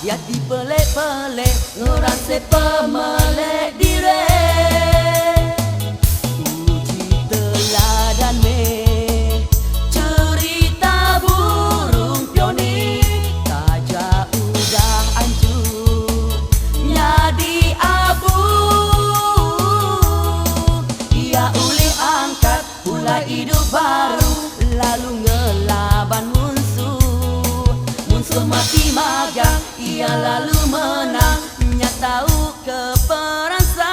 Yati pelek-pelek ngorang sepemelek dire. Uji teladan me cerita burung pioni, taja udah hancur nyadi abu. Ia uli angkat mulai hidup baru, lalu ngelaban musuh. Musuh mati magang, ia lalu menang, tahu keperasaan.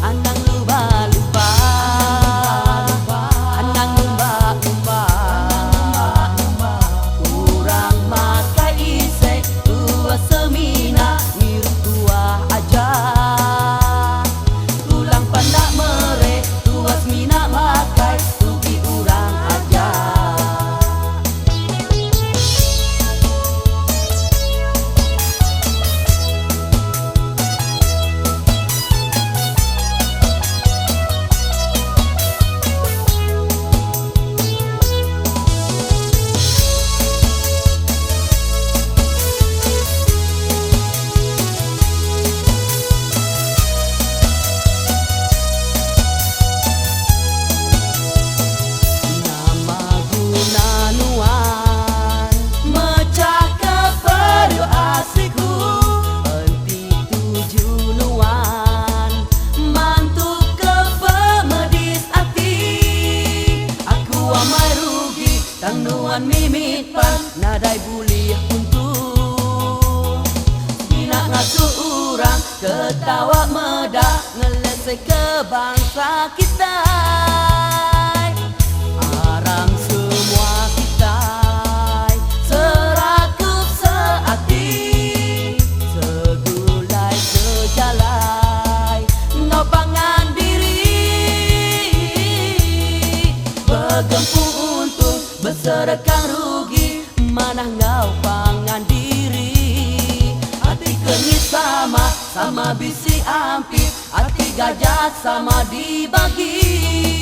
Anang lumba-lumba, anang lumba-lumba, kurang makai isek tua semina ngiru tua aja. Tulang pandak mere tua semina makai tubi urang aja. Nuan mimit pan nadai bulih untuk Bina ngasuh urang ketawa medak ngelesek ke bangsa kita. Arang semua kita serakup seati, segulai sejalai nopangan diri, bergempur berserekang rugi, mana ngau pangan diri. Hati kenyit sama, sama bisi ampit, hati gajah sama dibagi.